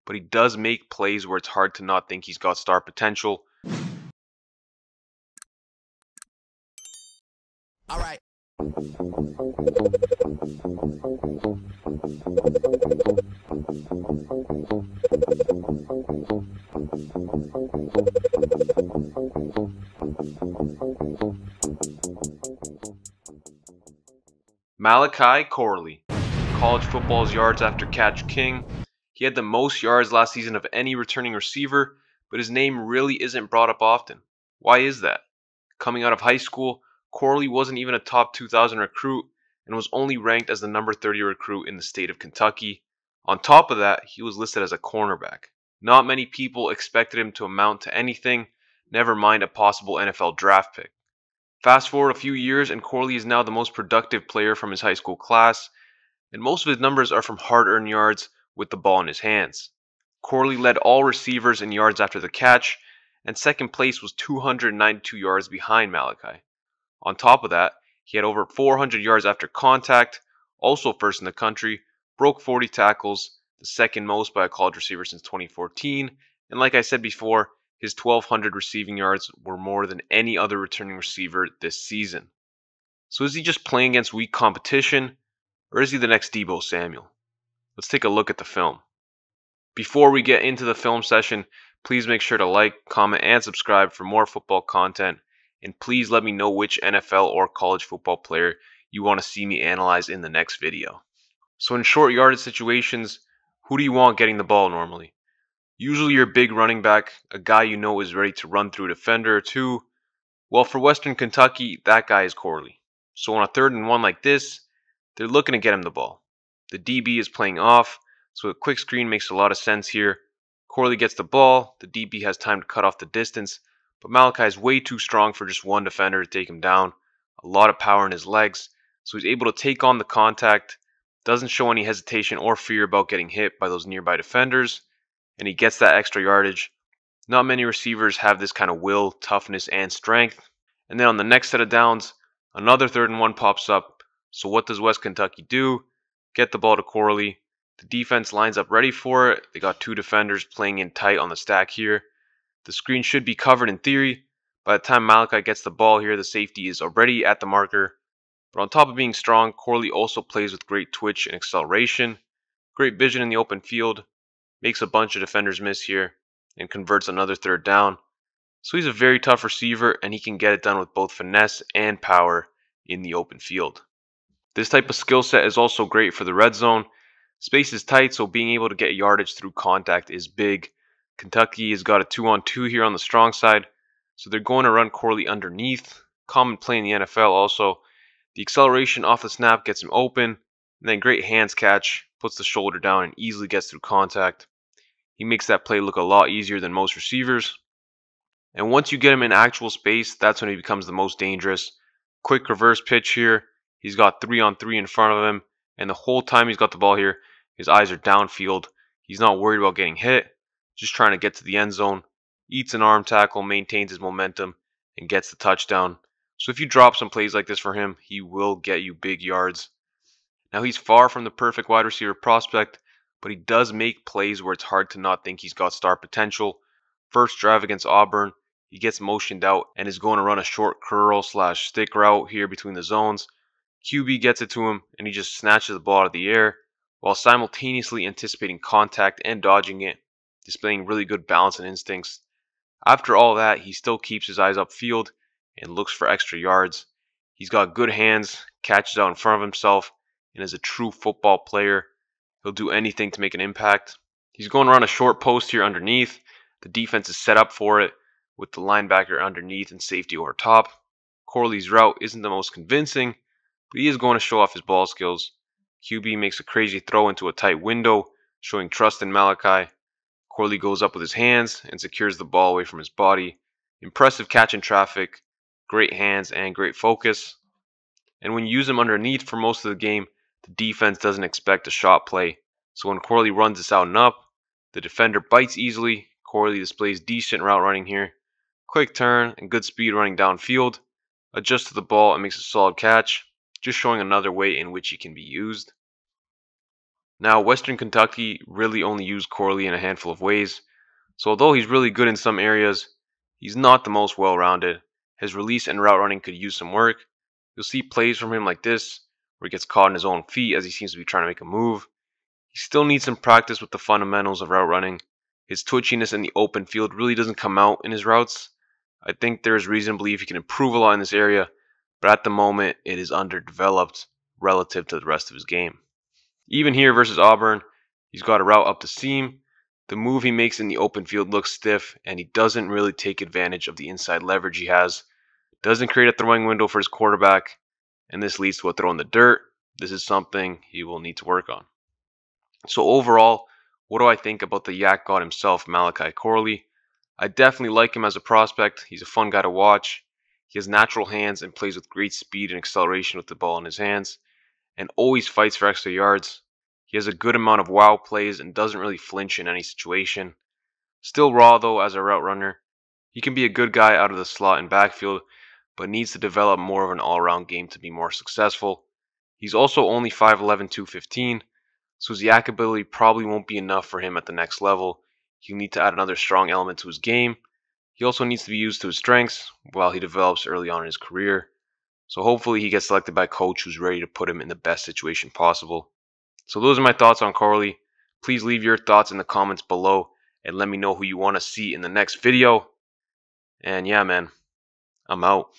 but he does make plays where it's hard to not think he's got star potential. All right. Malachi Corley, college football's yards after catch king. He had the most yards last season of any returning receiver, but his name really isn't brought up often. Why is that? Coming out of high school, Corley wasn't even a top 2,000 recruit and was only ranked as the number 30 recruit in the state of Kentucky. On top of that, he was listed as a cornerback. Not many people expected him to amount to anything, never mind a possible NFL draft pick. Fast forward a few years, and Corley is now the most productive player from his high school class, and most of his numbers are from hard-earned yards with the ball in his hands. Corley led all receivers in yards after the catch, and second place was 292 yards behind Malachi. On top of that, he had over 400 yards after contact, also first in the country, broke 40 tackles, the second most by a college receiver since 2014, and like I said before, his 1,200 receiving yards were more than any other returning receiver this season. So is he just playing against weak competition, or is he the next Deebo Samuel? Let's take a look at the film. Before we get into the film session, please make sure to like, comment, and subscribe for more football content, and please let me know which NFL or college football player you want to see me analyze in the next video. So in short yardage situations, who do you want getting the ball normally? Usually your big running back, a guy you know is ready to run through a defender or two. Well, for Western Kentucky, that guy is Corley. So on a 3rd and 1 like this, they're looking to get him the ball. The DB is playing off, so a quick screen makes a lot of sense here. Corley gets the ball, the DB has time to cut off the distance, but Malachi is way too strong for just one defender to take him down. A lot of power in his legs, so he's able to take on the contact, doesn't show any hesitation or fear about getting hit by those nearby defenders, and he gets that extra yardage. Not many receivers have this kind of will, toughness, and strength. And then on the next set of downs, another 3rd and 1 pops up. So what does West Kentucky do? Get the ball to Corley. The defense lines up ready for it. They got 2 defenders playing in tight on the stack here. The screen should be covered in theory. By the time Malachi gets the ball here, the safety is already at the marker. But on top of being strong, Corley also plays with great twitch and acceleration, great vision in the open field, makes a bunch of defenders miss here, and converts another 3rd down. So he's a very tough receiver, and he can get it done with both finesse and power in the open field. This type of skill set is also great for the red zone. Space is tight, so being able to get yardage through contact is big. Kentucky has got a 2-on-2 here on the strong side, so they're going to run Corley underneath. Common play in the NFL also. The acceleration off the snap gets him open, and then great hands catch, puts the shoulder down and easily gets through contact. He makes that play look a lot easier than most receivers. And once you get him in actual space, that's when he becomes the most dangerous. Quick reverse pitch here. He's got 3-on-3 in front of him, and the whole time he's got the ball here, his eyes are downfield. He's not worried about getting hit, just trying to get to the end zone. Eats an arm tackle, maintains his momentum, and gets the touchdown. So if you drop some plays like this for him, he will get you big yards. Now he's far from the perfect wide receiver prospect, but he does make plays where it's hard to not think he's got star potential. First drive against Auburn, he gets motioned out and is going to run a short curl / stick route here between the zones. QB gets it to him and he just snatches the ball out of the air while simultaneously anticipating contact and dodging it, displaying really good balance and instincts. After all that, he still keeps his eyes upfield and looks for extra yards. He's got good hands, catches out in front of himself, and is a true football player. He'll do anything to make an impact. He's going to run a short post here underneath. The defense is set up for it with the linebacker underneath and safety over top. Corley's route isn't the most convincing, but he is going to show off his ball skills. QB makes a crazy throw into a tight window, showing trust in Malachi. Corley goes up with his hands and secures the ball away from his body. Impressive catch in traffic, great hands, and great focus. And when you use him underneath for most of the game, the defense doesn't expect a shot play. So when Corley runs this out and up, the defender bites easily. Corley displays decent route running here. Quick turn and good speed running downfield. Adjusts to the ball and makes a solid catch, just showing another way in which he can be used. Now, Western Kentucky really only used Corley in a handful of ways, so although he's really good in some areas, he's not the most well-rounded. His release and route running could use some work. You'll see plays from him like this, where he gets caught in his own feet as he seems to be trying to make a move. He still needs some practice with the fundamentals of route running. His twitchiness in the open field really doesn't come out in his routes. I think there is reason to believe he can improve a lot in this area, but at the moment it is underdeveloped relative to the rest of his game. Even here versus Auburn, he's got a route up the seam. The move he makes in the open field looks stiff, and he doesn't really take advantage of the inside leverage he has. Doesn't create a throwing window for his quarterback, and this leads to a throw in the dirt. This is something he will need to work on. So overall, what do I think about the Yak God himself, Malachi Corley? I definitely like him as a prospect. He's a fun guy to watch. He has natural hands and plays with great speed and acceleration with the ball in his hands, and always fights for extra yards. He has a good amount of wow plays and doesn't really flinch in any situation. Still raw though as a route runner. He can be a good guy out of the slot and backfield, but needs to develop more of an all-around game to be more successful. He's also only 5'11", 215, so his yak ability probably won't be enough for him at the next level. He'll need to add another strong element to his game. He also needs to be used to his strengths while he develops early on in his career. So hopefully he gets selected by a coach who's ready to put him in the best situation possible. So those are my thoughts on Corley. Please leave your thoughts in the comments below and let me know who you want to see in the next video. And yeah, man, I'm out.